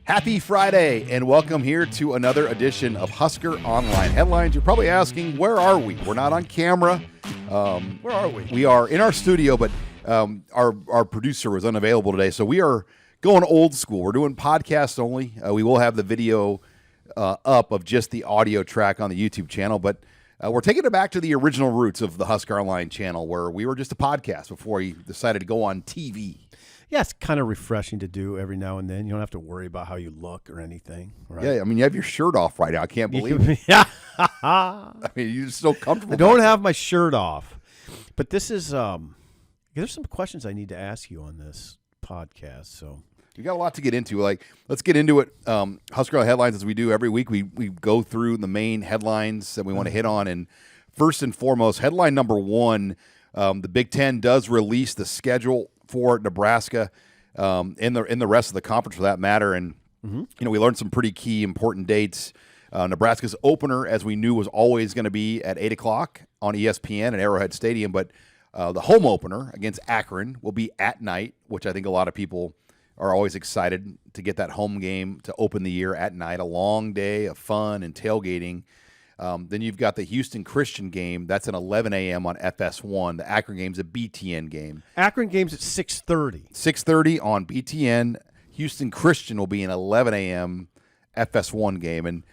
Happy Friday, and welcome here to another edition of Husker Online Headlines. You're probably asking, where are we? We're not on camera. Where are we? We are in our studio, but our producer was unavailable today, so we are going old school. We're doing podcasts only. We will have the video up of just the audio track on the YouTube channel, but we're taking it back to the original roots of the Husker Online channel, where we were just a podcast before we decided to go on TV. Yeah, it's kind of refreshing to do every now and then. You don't have to worry about how you look or anything, right? Yeah, I mean, you have your shirt off right now. I can't believe it. Yeah. I mean, you're so comfortable. I don't have my shirt off. But this is there's some questions I need to ask you on this podcast. So we got a lot to get into. Let's get into it. Husker Headlines, as we do every week, we go through the main headlines that we want to hit on. And first and foremost, headline number one, the Big Ten does release the schedule for Nebraska, in the rest of the conference for that matter. And, we learned some pretty key important dates. Nebraska's opener, as we knew, was always going to be at 8 o'clock on ESPN at Arrowhead Stadium. But the home opener against Akron will be at night, which I think a lot of people are always excited to get that home game to open the year at night. A long day of fun and tailgating. Then you've got the Houston Christian game. That's an 11 a.m. on FS1. The Akron game's a BTN game. Akron game's at 6:30. 6:30 on BTN. Houston Christian will be an 11 a.m. FS1 game. And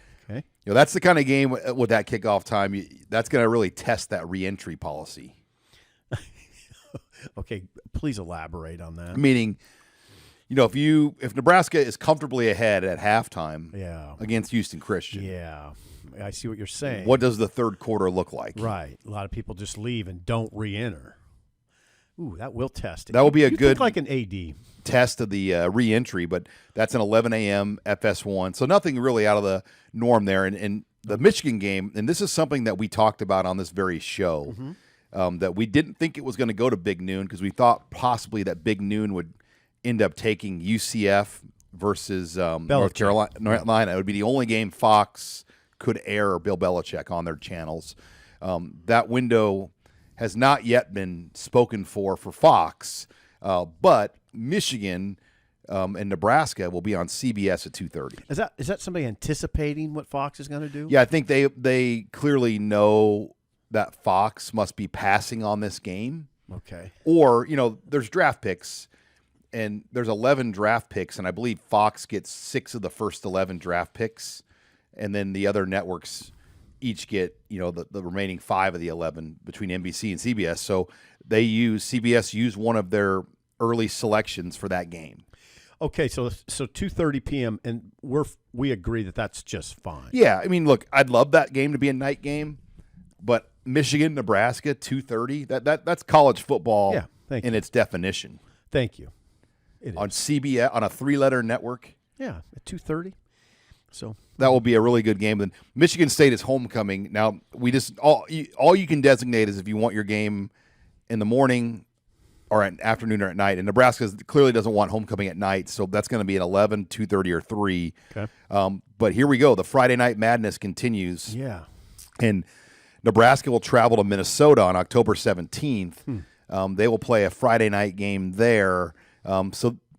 that's the kind of game with that kickoff time, that's going to really test that reentry policy. Okay, please elaborate on that. Meaning, if Nebraska is comfortably ahead at halftime against Houston Christian. Yeah. I see what you're saying. What does the third quarter look like? Right. A lot of people just leave and don't re-enter. Ooh, that will test it. That will be a you good think like an AD test of the re-entry, but that's an 11 a.m. FS1. So nothing really out of the norm there. And the Michigan game, and this is something that we talked about on this very show, that we didn't think it was going to go to Big Noon because we thought possibly that Big Noon would end up taking UCF versus North Carolina. It would be the only game Fox could air Bill Belichick on their channels. That window has not yet been spoken for Fox, but Michigan and Nebraska will be on CBS at 2:30. Is that somebody anticipating what Fox is going to do? Yeah, I think they clearly know that Fox must be passing on this game. Okay. Or, there's draft picks, and there's 11 draft picks, and I believe Fox gets 6 of the first 11 draft picks. And then the other networks each get, the remaining 5 of the 11 between NBC and CBS. So CBS used one of their early selections for that game. Okay, so 2:30 p.m. and we agree that that's just fine. Yeah, I mean, look, I'd love that game to be a night game, but Michigan, Nebraska, 2:30. That's college football in its definition. Thank you. On CBS, on a 3-letter network. Yeah, at 2:30. So that will be a really good game. Then Michigan State is homecoming. Now we just all you can designate is if you want your game in the morning or at afternoon or at night. And Nebraska clearly doesn't want homecoming at night, so that's going to be an 11, 2:30, or 3. Okay. But here we go. The Friday night madness continues. Yeah. And Nebraska will travel to Minnesota on October 17th. They will play a Friday night game there.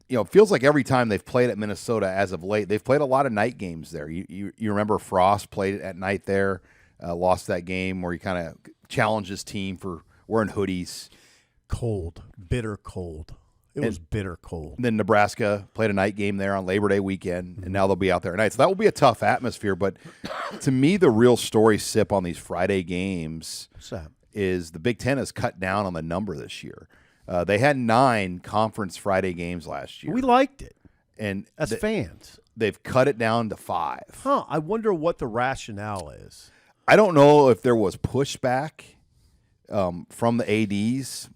It feels like every time they've played at Minnesota as of late, they've played a lot of night games there. You remember Frost played it at night there, lost that game where he kind of challenged his team for wearing hoodies. Cold, bitter cold. It was bitter cold. Then Nebraska played a night game there on Labor Day weekend, and now they'll be out there at night. So that will be a tough atmosphere. But to me, the real story, Sip, on these Friday games is the Big Ten has cut down on the number this year. They had 9 conference Friday games last year. We liked it. And as fans. They've cut it down to 5. Huh. I wonder what the rationale is. I don't know if there was pushback from the ADs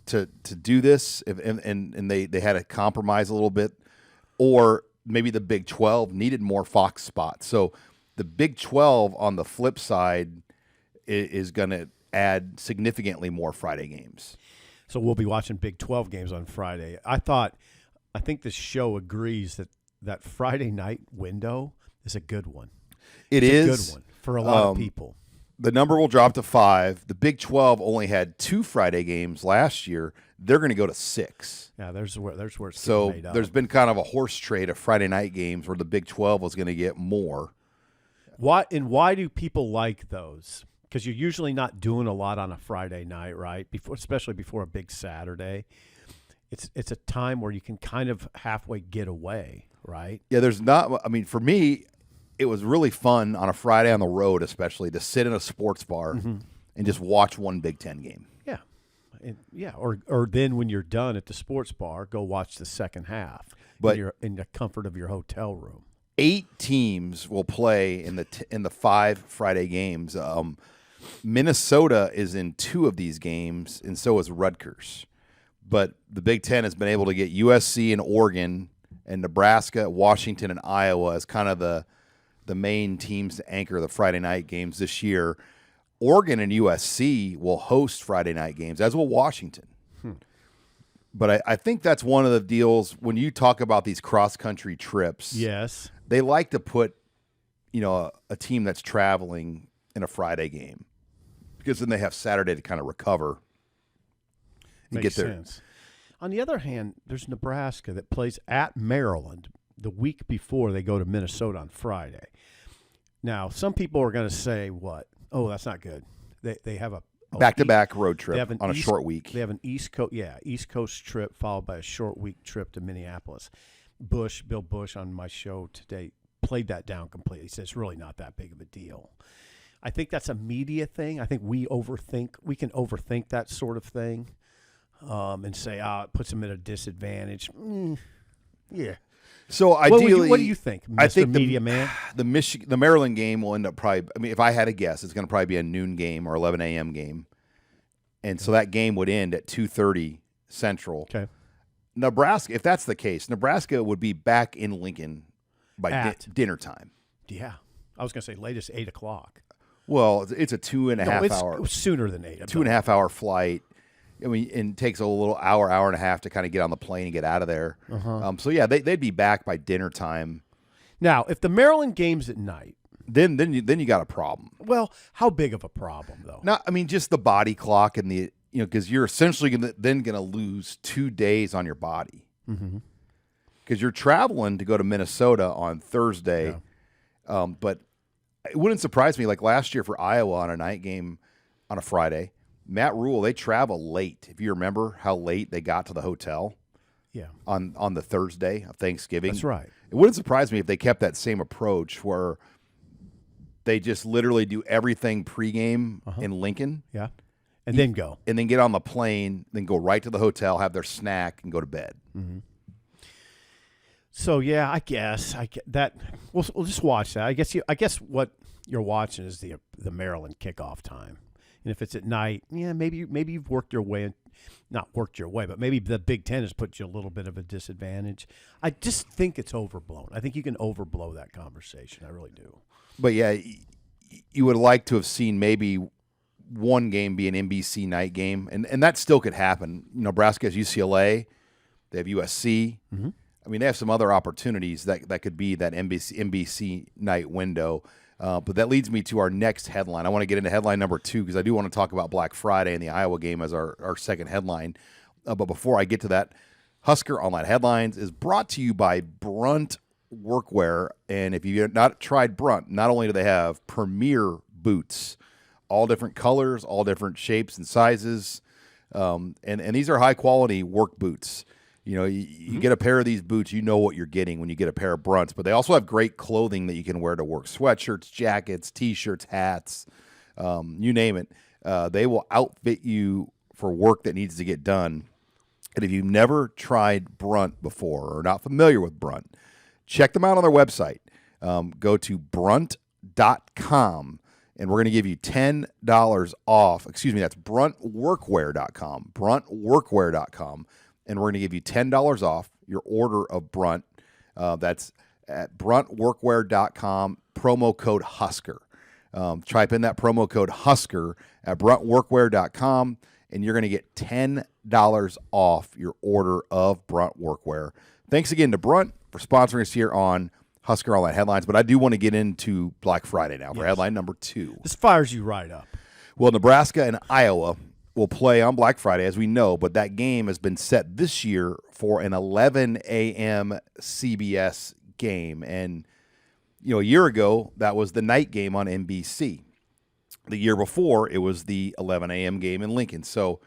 to do this, and they had to compromise a little bit, or maybe the Big 12 needed more Fox spots. So the Big 12 on the flip side is going to add significantly more Friday games. So we'll be watching Big 12 games on Friday. I think this show agrees that Friday night window is a good one. It's a good one for a lot of people. The number will drop to 5. The Big 12 only had 2 Friday games last year. They're going to go to 6. Yeah, there's where it's So made up. there's been kind of a horse trade of Friday night games where the Big 12 was going to get more. Why do people like those? Because you're usually not doing a lot on a Friday night, right? Especially before a big Saturday. It's a time where you can kind of halfway get away, right? Yeah, there's not. I mean, for me, it was really fun on a Friday on the road, especially to sit in a sports bar and just watch one Big Ten game. Yeah, or then when you're done at the sports bar, go watch the second half. But in the comfort of your hotel room. 8 teams will play in the 5 Friday games. Minnesota is in 2 of these games, and so is Rutgers. But the Big Ten has been able to get USC and Oregon and Nebraska, Washington, and Iowa as kind of the main teams to anchor the Friday night games this year. Oregon and USC will host Friday night games, as will Washington. But I think that's one of the deals when you talk about these cross-country trips. Yes. They like to put, a team that's traveling in a Friday game because then they have Saturday to kind of recover and Makes get there. sense. On the other hand, there's Nebraska that plays at Maryland the week before they go to Minnesota on Friday. Now, some people are going to say, what? Oh, that's not good. They have a back-to-back road trip on a East, short week. They have an East Coast trip followed by a short week trip to Minneapolis. Bill Bush on my show today played that down completely. He said it's really not that big of a deal. I think that's a media thing. I think we can overthink that sort of thing and say, it puts them at a disadvantage. Yeah. So ideally, what do you think, Mr. I think Media Man? The Maryland game will end up probably. I mean, if I had to guess, it's going to probably be a noon game or 11 a.m. game, and so that game would end at 2:30 Central. Okay. Nebraska, if that's the case, Nebraska would be back in Lincoln by dinner time. Yeah, I was going to say latest 8 o'clock. Well, it's a 2.5 hour. It's sooner than 8. 2.5 hour flight. I mean, and it takes a little hour and a half to kind of get on the plane and get out of there. So yeah, they'd be back by dinner time. Now, if the Maryland game's at night, then you got a problem. Well, how big of a problem though? No, I mean just the body clock and the because you're essentially going to lose 2 days on your body because you're traveling to go to Minnesota on Thursday. Yeah. But it wouldn't surprise me. Like last year for Iowa on a night game on a Friday. Matt Rule, they travel late. If you remember how late they got to the hotel on the Thursday of Thanksgiving. That's right. It wouldn't surprise me if they kept that same approach where they just literally do everything pregame in Lincoln. Yeah. And then go. And then get on the plane, then go right to the hotel, have their snack, and go to bed. So, yeah, I guess that we'll just watch that. I guess what you're watching is the Maryland kickoff time. And if it's at night, maybe you've worked your way, not worked your way, but maybe the Big Ten has put you a little bit of a disadvantage. I just think it's overblown. I think you can overblow that conversation. I really do. But yeah, you would like to have seen maybe one game be an NBC night game, and that still could happen. Nebraska has UCLA, they have USC. I mean, they have some other opportunities that could be that NBC night window. But that leads me to our next headline. I want to get into headline number 2 because I do want to talk about Black Friday and the Iowa game as our second headline. But before I get to that, Husker Online Headlines is brought to you by Brunt Workwear. And if you've not tried Brunt, not only do they have premier boots, all different colors, all different shapes and sizes, and these are high-quality work boots. You get a pair of these boots, you know what you're getting when you get a pair of Brunts. But they also have great clothing that you can wear to work. Sweatshirts, jackets, T-shirts, hats, you name it. They will outfit you for work that needs to get done. And if you've never tried Brunt before or not familiar with Brunt, check them out on their website. Go to brunt.com, and we're going to give you $10 off. Excuse me, that's bruntworkwear.com, bruntworkwear.com. And we're going to give you $10 off your order of Brunt. That's at bruntworkwear.com, promo code Husker. Type in that promo code Husker at bruntworkwear.com, and you're going to get $10 off your order of Brunt Workwear. Thanks again to Brunt for sponsoring us here on Husker Online headlines, but I do want to get into Black Friday now for headline number 2. This fires you right up. Well, Nebraska and Iowa will play on Black Friday, as we know, but that game has been set this year for an 11 a.m. CBS game. And, a year ago, that was the night game on NBC. The year before, it was the 11 a.m. game in Lincoln. So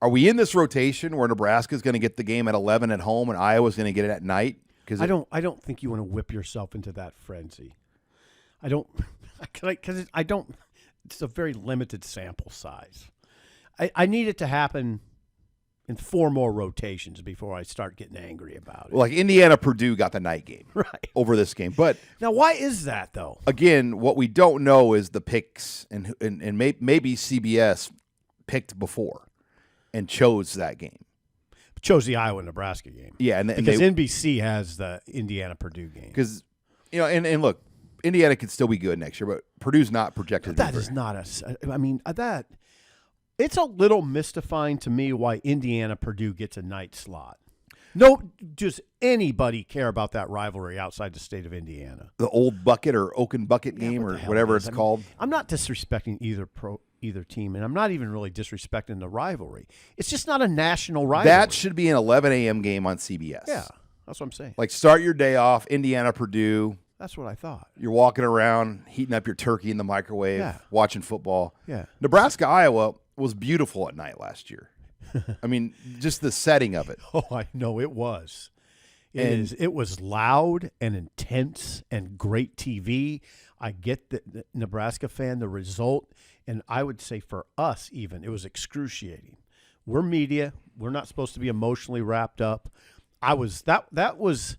are we in this rotation where Nebraska is going to get the game at 11 at home and Iowa's going to get it at night? I don't think you want to whip yourself into that frenzy. I don't, because it's a very limited sample size. I need it to happen in 4 more rotations before I start getting angry about it. Like Indiana-Purdue got the night game over this game. But now, why is that, though? Again, what we don't know is the picks, and maybe CBS picked before and chose that game. Chose the Iowa-Nebraska game. Yeah, because NBC has the Indiana-Purdue game. Because, and look, Indiana could still be good next year, but Purdue's not projected to be. That is not it's a little mystifying to me why Indiana-Purdue gets a night slot. No, does anybody care about that rivalry outside the state of Indiana? The old bucket or Oaken bucket game or whatever it's called. I'm not disrespecting either team, and I'm not even really disrespecting the rivalry. It's just not a national rivalry. That should be an 11 a.m. game on CBS. Yeah, that's what I'm saying. Like, start your day off, Indiana-Purdue. That's what I thought. You're walking around, heating up your turkey in the microwave, watching football. Yeah. Nebraska-Iowa was beautiful at night last year. I mean, just the setting of it. Oh, I know it was. It was loud and intense and great TV. I get the Nebraska fan, the result, and I would say for us even, it was excruciating. We're media. We're not supposed to be emotionally wrapped up. That was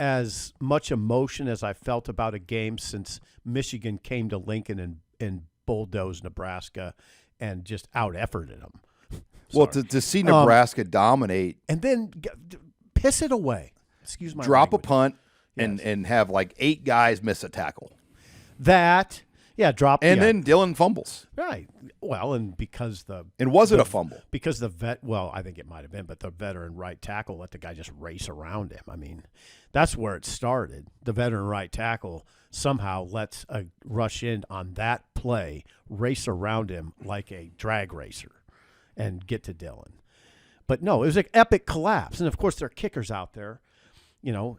as much emotion as I felt about a game since Michigan came to Lincoln and bulldozed Nebraska and just out-efforted them. Well, to see Nebraska dominate. And then piss it away. Excuse my Drop language. a punt and have like 8 guys miss a tackle. That, drop. And then Dylan fumbles. Right. Well, and because And was it a fumble? Because I think it might have been, but the veteran right tackle let the guy just race around him. I mean, that's where it started. The veteran right tackle somehow lets a rush in on that play, race around him like a drag racer, and get to Dylan. But no, it was an epic collapse. And, of course, there are kickers out there.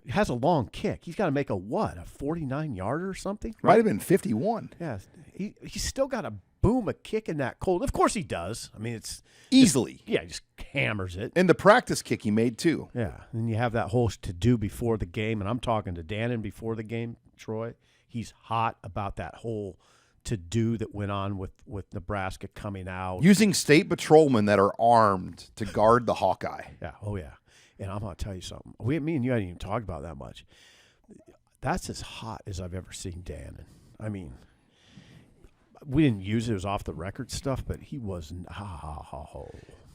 Has a long kick. He's got to make a 49-yarder or something? Might have been 51. Yeah. He's still got to boom a kick in that cold. Of course he does. I mean, it's easily. He just hammers it. And the practice kick he made, too. Yeah. And you have that whole to-do before the game. And I'm talking to Dannon before the game, Troy. He's hot about that whole to-do that went on with Nebraska coming out. Using state patrolmen that are armed to guard the Hawkeye. Yeah. Oh, yeah. And I'm going to tell you something. Me and you hadn't even talked about that much. That's as hot as I've ever seen Dannon. I mean, we didn't use it. It was off the record stuff, but he was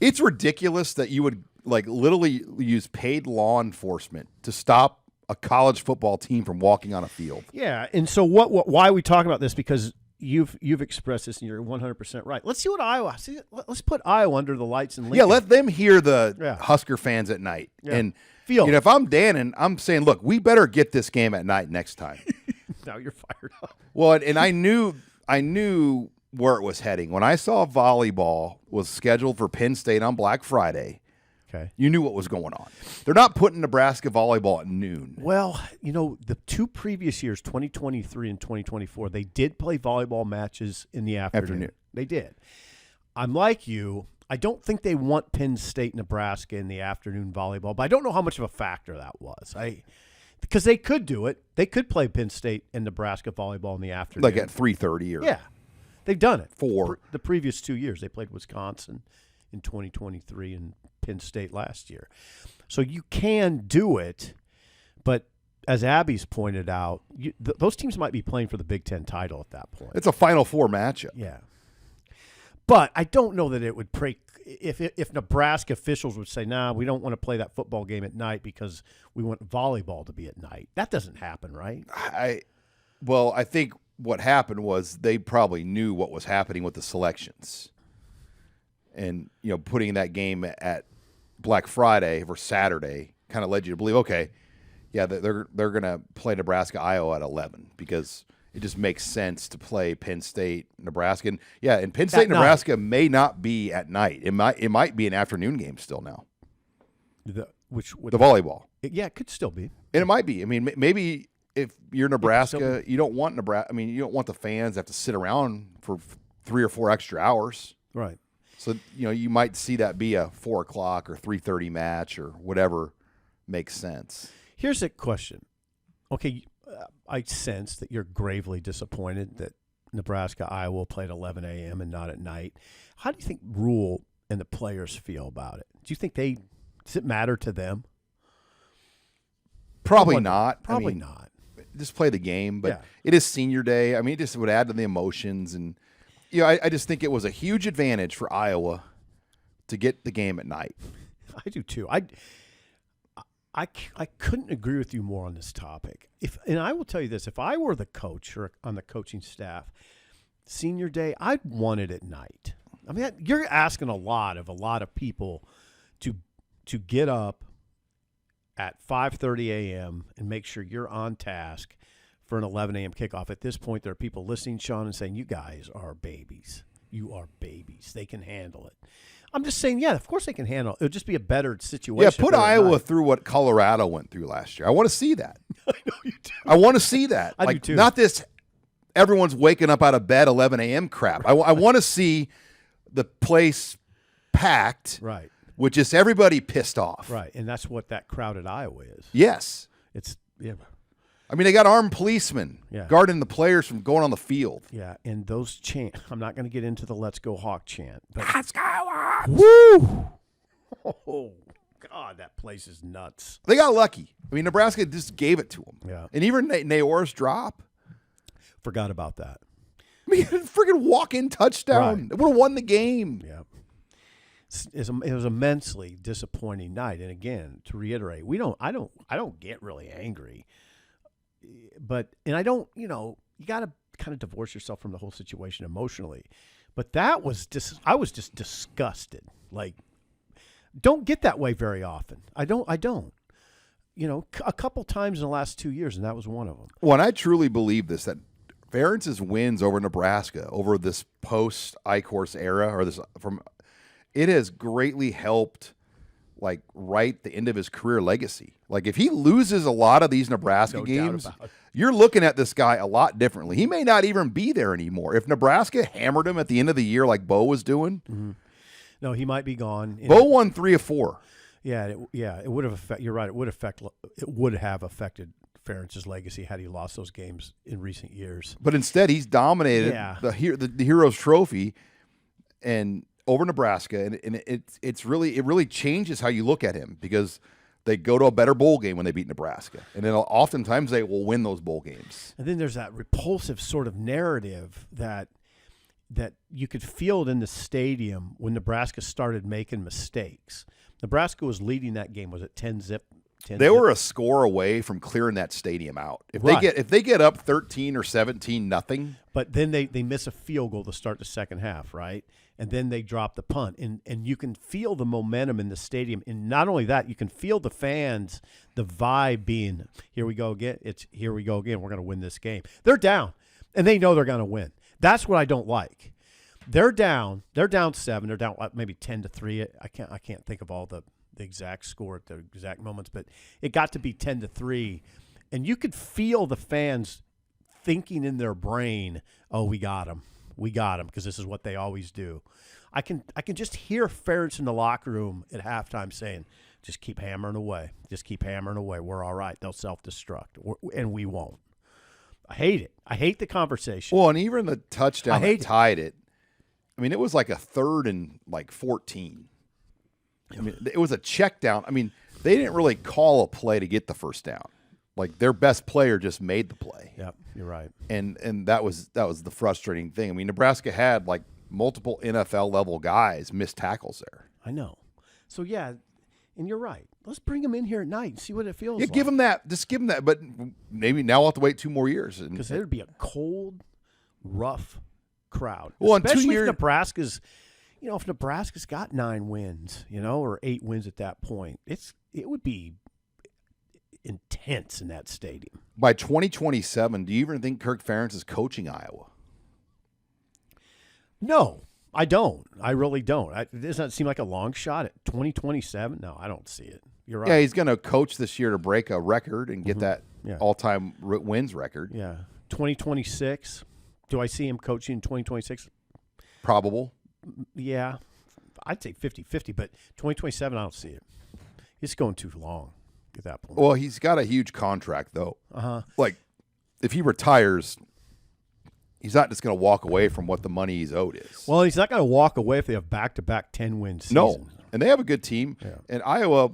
It's ridiculous that you would literally use paid law enforcement to stop a college football team from walking on a field. Yeah, and so why are we talking about this? Because you've expressed this, and you're 100% right. Let's see what Iowa. Let's put Iowa under the lights and Lincoln. Yeah, let them hear the Husker fans at night and feel. If I'm Dannon, I'm saying, look, we better get this game at night next time. Now you're fired up. Well, and I knew where it was heading when I saw volleyball was scheduled for Penn State on Black Friday. Okay. You knew what was going on. They're not putting Nebraska volleyball at noon. Well, the 2 previous years, 2023 and 2024, they did play volleyball matches in the afternoon. They did. I'm like you. I don't think they want Penn State, Nebraska in the afternoon volleyball, but I don't know how much of a factor that was. Because they could do it. They could play Penn State and Nebraska volleyball in the afternoon. Like at 3:30 or yeah. They've done it. The previous 2 years. They played Wisconsin in 2023 and Penn State last year. So you can do it, but as Abby's pointed out, those teams might be playing for the Big Ten title at that point. It's a Final Four matchup. Yeah. But I don't know that it would break if Nebraska officials would say, nah, we don't want to play that football game at night because we want volleyball to be at night. That doesn't happen, right? I think what happened was they probably knew what was happening with the selections. And, putting that game at Black Friday or Saturday kind of led you to believe, okay, yeah, they're going to play Nebraska, Iowa at 11 because it just makes sense to play Penn State, Nebraska. And yeah, and Penn State, Nebraska may not be at night. It might be an afternoon game still now. The volleyball. Yeah, it could still be. And it might be. I mean, maybe if you're Nebraska, you don't want Nebraska. I mean, you don't want the fans to have to sit around for 3 or 4 extra hours. Right. So, you might see that be a 4 o'clock or 3:30 match or whatever makes sense. Here's a question. Okay, I sense that you're gravely disappointed that Nebraska, Iowa played 11 a.m. and not at night. How do you think Rule and the players feel about it? Do you think does it matter to them? Probably not. Probably not. Just play the game, but it is senior day. I mean, it just would add to the emotions. And, I just think it was a huge advantage for Iowa to get the game at night. I do too. I couldn't agree with you more on this topic. And I will tell you this, if I were the coach or on the coaching staff, senior day, I'd want it at night. I mean, you're asking a lot of people to get up at 5:30 a.m. and make sure you're on task for an 11 a.m. kickoff. At this point, there are people listening, Sean, and saying, you guys are babies. You are babies. They can handle it. I'm just saying, yeah, of course they can handle it. It'll just be a better situation. Yeah, put Iowa through what Colorado went through last year. I want to see that. I know you do. I want to see that. I do too. Not this everyone's waking up out of bed 11 a.m. crap. I want to see the place packed. Right. With just everybody pissed off. Right, and that's what that crowd at Iowa is. Yes. Yeah. I mean, they got armed policemen guarding the players from going on the field. Yeah, and those chants, I'm not going to get into the Let's Go Hawk chant. But Let's go Hawks! Woo! Oh, God, that place is nuts. They got lucky. I mean, Nebraska just gave it to them. Yeah. And even Naor's drop. Forgot about that. I mean, freaking walk-in touchdown. Right. It would have won the game. Yeah. It was immensely disappointing night. And again, to reiterate, I don't get really angry. I don't, you got to kind of divorce yourself from the whole situation emotionally. But that was I was just disgusted. Like, don't get that way very often. I don't. A couple times in the last 2 years, and that was one of them. Well, and I truly believe this, that Ferentz's wins over Nebraska, over this post-I-Course era, or it has greatly helped, like, write the end of his career legacy. Like, if he loses a lot of these Nebraska games, you're looking at this guy a lot differently. He may not even be there anymore. If Nebraska hammered him at the end of the year like Bo was doing, no, he might be gone. Bo won 3 of 4. Yeah, it would have. You're right. It would have affected Ferentz's legacy had he lost those games in recent years. But instead, he's dominated the Heroes Trophy and over Nebraska, and it really changes how you look at him, because they go to a better bowl game when they beat Nebraska, and then oftentimes they will win those bowl games. And then there's that repulsive sort of narrative that you could feel it in the stadium when Nebraska started making mistakes. Nebraska was leading that game. Was it 10-0? They were a score away from clearing that stadium out. If they get up 13 or 17-0, but then they miss a field goal to start the second half, right? And then they drop the punt, and you can feel the momentum in the stadium. And not only that, you can feel the fans, the vibe being, here we go again. Here we go again. We're going to win this game. They're down, and they know they're going to win. That's what I don't like. They're down 7. They're down maybe 10-3. I can't think of all the exact score at the exact moments, but it got to be 10-3, and you could feel the fans thinking in their brain, "Oh, we got them, because this is what they always do." I can just hear Ferentz in the locker room at halftime saying, "Just keep hammering away. Just keep hammering away. We're all right. They'll self-destruct, and we won't." I hate it. I hate the conversation. Well, and even the touchdown that tied it. I mean, it was like a 3rd and 14. I mean, it was a check down. I mean, they didn't really call a play to get the first down. Like, their best player just made the play. Yep, you're right. And that was the frustrating thing. I mean, Nebraska had like multiple NFL level guys miss tackles there. I know. So yeah, and you're right. Let's bring them in here at night and see what it feels like. Give them that. Just give them that. But maybe now we'll have to wait 2 more years. Because there'd be a cold, rough crowd. Well, especially in 2 years, if Nebraska's got 9 wins, or 8 wins at that point, it would be intense. intense in that stadium. By 2027, do you even think Kirk Ferentz is coaching Iowa? No, I don't. I really don't. It doesn't seem like a long shot at 2027. No, I don't see it. You're right. Yeah, he's going to coach this year to break a record and get that Yeah. all-time wins record. Yeah. 2026. Do I see him coaching in 2026? Probable. Yeah. I'd say 50-50, but 2027, I don't see it. It's going too long at that point. Well, he's got a huge contract, though. Uh-huh. Like, if he retires, he's not just going to walk away from what the money he's owed is. Well, he's not going to walk away if they have back-to-back 10-win seasons. No, and they have a good team. Yeah. And Iowa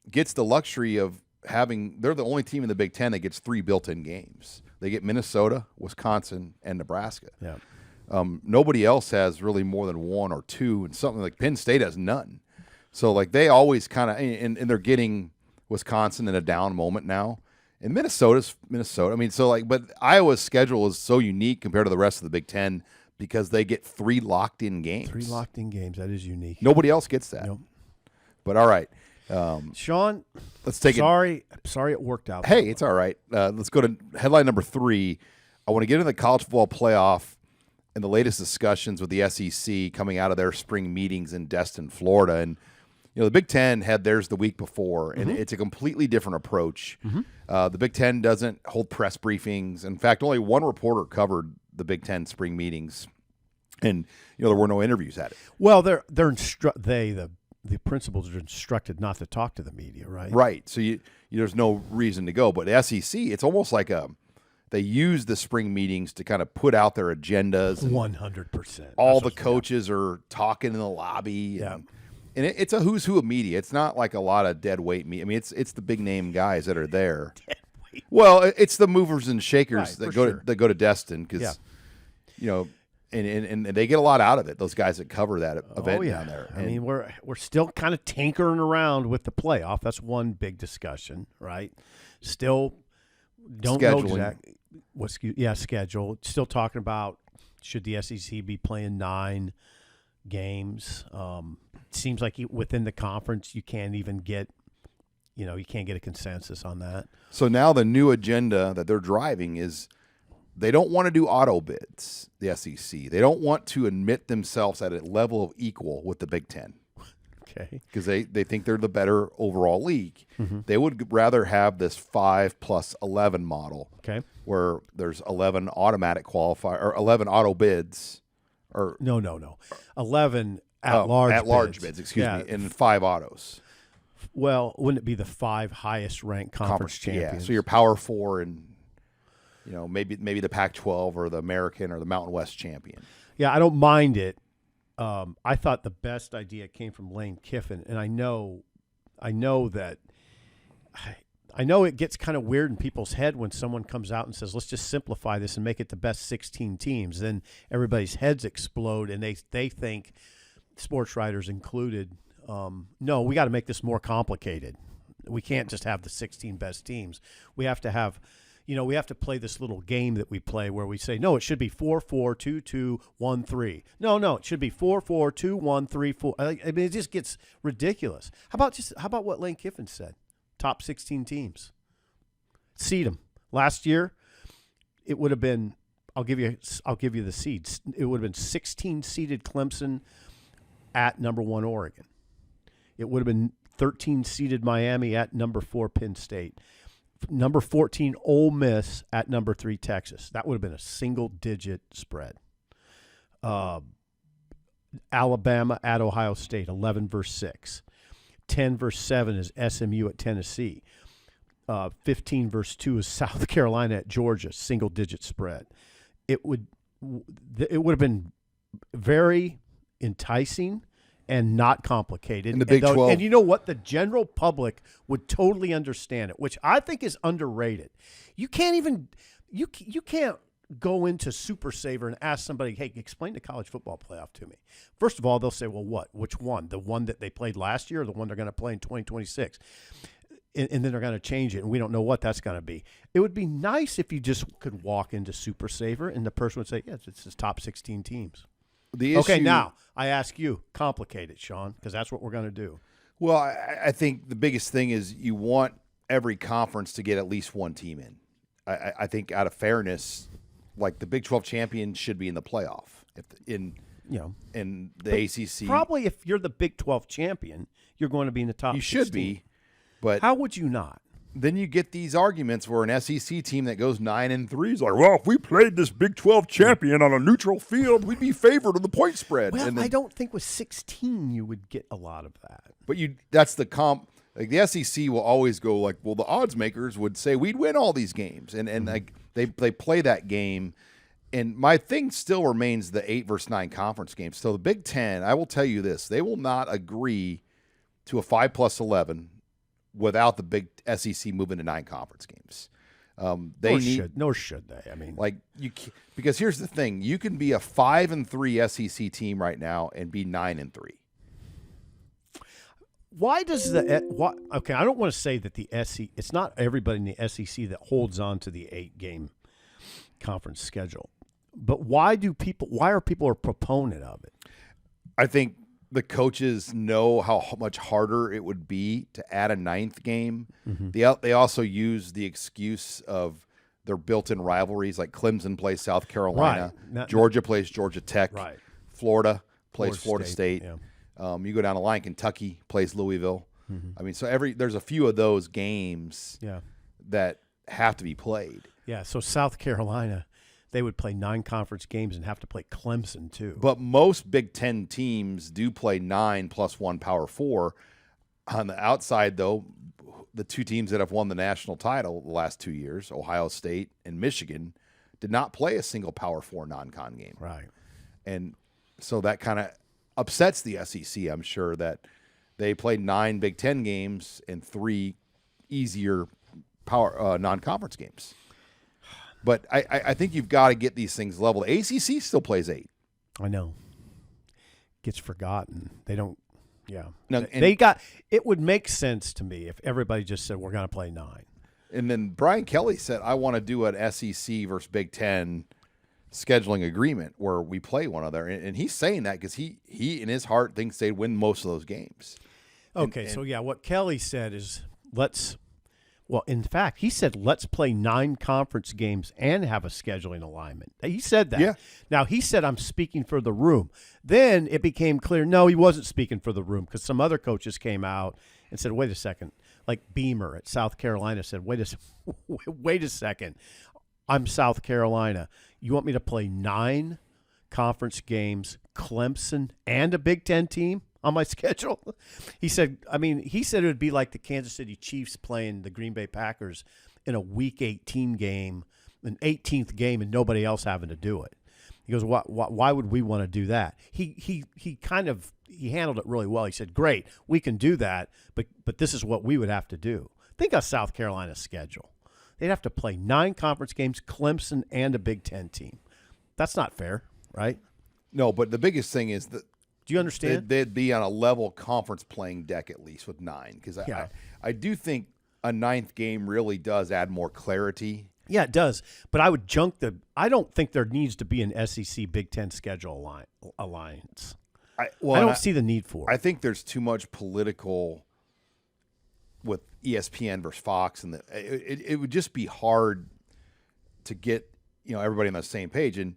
gets the luxury of having – they're the only team in the Big Ten that gets 3 built-in games. They get Minnesota, Wisconsin, and Nebraska. Yeah. Nobody else has really more than 1 or 2, and something like Penn State has none. So, like, they always kind of – and they're getting Wisconsin in a down moment now. And Minnesota's Minnesota. I mean, so, like, but Iowa's schedule is so unique compared to the rest of the Big Ten because they get 3 locked-in games. 3 locked-in games. That is unique. Nobody else gets that. Nope. But, all right. Sean, Let's take sorry it worked out. Hey, it's all right. Let's go to headline number 3. I want to get into the college football playoff and the latest discussions with the SEC coming out of their spring meetings in Destin, Florida. And, you know, the Big Ten had theirs the week before, and it's a completely different approach. The Big Ten doesn't hold press briefings. In fact, only one reporter covered the Big Ten spring meetings, and, you know, there were no interviews at it. Well, the principals are instructed not to talk to the media, right? Right. So there's no reason to go. But the SEC, it's almost like they use the spring meetings to kind of put out their agendas. 100%. All the coaches are talking in the lobby. And it's a who's who of media. It's not like a lot of dead weight media. I mean, it's the big name guys that are there. Well, it's the movers and shakers that go to Destin because, you know, and they get a lot out of it. Those guys that cover that event down there. I mean, we're still kind of tinkering around with the playoff. That's one big discussion, right? Still don't know exactly schedule. Still talking about should the SEC be playing 9 games. Seems like within the conference you can't even get, you can't get a consensus on that. So now the new agenda that they're driving is they don't want to do auto bids, the SEC. They don't want to admit themselves at a level of equal with the Big Ten. Okay. Because they think they're the better overall league. They would rather have this 5+11 model. Okay. Where there's 11 automatic qualifier or 11 auto bids. Or No. 11 at-large bids, excuse me, and 5 autos. Well, wouldn't it be the 5 highest ranked conference champions? Yeah, so your Power 4 and, maybe the Pac-12 or the American or the Mountain West champion. Yeah, I don't mind it. I thought the best idea came from Lane Kiffin, and I know that I know it gets kind of weird in people's head when someone comes out and says, let's just simplify this and make it the best 16 teams. Then everybody's heads explode, and they think, sports writers included, no, we got to make this more complicated. We can't just have the 16 best teams. We have to have, we have to play this little game that we play where we say, no, it should be 4-4-2-2-1-3. No, it should be 4-4-2-1-3-4. I mean, it just gets ridiculous. How about what Lane Kiffin said? Top 16 teams. Seed them. Last year, it would have been, I'll give you the seeds. It would have been 16 seeded Clemson at number 1 Oregon. It would have been 13 seeded Miami at number 4 Penn State. Number 14 Ole Miss at number 3 Texas. That would have been a single-digit spread. Alabama at Ohio State, 11-6. 10-7 is SMU at Tennessee. 15-2 is South Carolina at Georgia, single-digit spread. It would have been very enticing and not complicated. In the Big 12. And you know what? The general public would totally understand it, which I think is underrated. You can't even you can't go into Super Saver and ask somebody, hey, explain the college football playoff to me. First of all, they'll say, well, what? Which one? The one that they played last year or the one they're going to play in 2026? And then they're going to change it, and we don't know what that's going to be. It would be nice if you just could walk into Super Saver and the person would say, yes, it's his top 16 teams. Okay, now I ask you, complicate it, Sean, because that's what we're going to do. Well, I think the biggest thing is you want every conference to get at least one team in. I think out of fairness, like the Big 12 champion should be in the playoff. In the ACC. Probably if you're the Big 12 champion, you're going to be in the top 16. You should be, but how would you not? Then you get these arguments where an SEC team that goes 9-3 is like, well, if we played this Big 12 champion on a neutral field, we'd be favored in the point spread. Well, and then, I don't think with 16 you would get a lot of that. But that's the comp. Like the SEC will always go like, well, the odds makers would say we'd win all these games, and like they play that game. And my thing still remains the 8 versus 9 conference games. So the Big Ten, I will tell you this: they will not agree to a 5+11 without the big SEC moving to 9 conference games. Nor should they. I mean, like because here's the thing: you can be a 5-3 SEC team right now and be 9-3. Why does okay, I don't want to say that the SEC. It's not everybody in the SEC that holds on to the 8-game conference schedule. But why are people a proponent of it? I think the coaches know how much harder it would be to add a 9th game. Mm-hmm. They also use the excuse of their built-in rivalries, like Clemson plays South Carolina, right. Georgia plays Georgia Tech, right. Florida plays Florida State. Yeah. You go down the line, Kentucky plays Louisville. Mm-hmm. I mean, so there's a few of those games that have to be played. Yeah, so South Carolina, they would play 9 conference games and have to play Clemson too. But most Big Ten teams do play 9 plus 1 Power 4. On the outside, though, the 2 teams that have won the national title the last 2 years, Ohio State and Michigan, did not play a single Power 4 non-con game. Right. And so that kind of upsets the SEC, I'm sure, that they played 9 Big Ten games and 3 easier power non-conference games. But I think you've got to get these things leveled. The ACC still plays 8. I know. Gets forgotten. They don't. Yeah. No, it would make sense to me if everybody just said we're going to play 9. And then Brian Kelly said, I want to do an SEC versus Big Ten scheduling agreement where we play one another. And he's saying that because he in his heart thinks they'd win most of those games. Okay, so what Kelly said is in fact, he said let's play 9 conference games and have a scheduling alignment. He said that. Yeah. Now, he said I'm speaking for the room. Then it became clear, no, he wasn't speaking for the room because some other coaches came out and said, wait a second. Like Beamer at South Carolina said, wait a second. I'm South Carolina. You want me to play 9 conference games, Clemson, and a Big Ten team on my schedule? He said it would be like the Kansas City Chiefs playing the Green Bay Packers in a Week 18 game, an 18th game, and nobody else having to do it. He goes, why would we want to do that? He handled it really well. He said, great, we can do that, but this is what we would have to do. Think of South Carolina's schedule. They'd have to play 9 conference games, Clemson, and a Big Ten team. That's not fair, right? No, but the biggest thing is that do you understand? They'd be on a level conference playing deck at least with 9 because I do think a 9th game really does add more clarity. Yeah, it does. But I don't think there needs to be an SEC Big Ten schedule alliance. I don't see the need for it. I think there's too much political with ESPN versus Fox, and it would just be hard to get everybody on the same page. And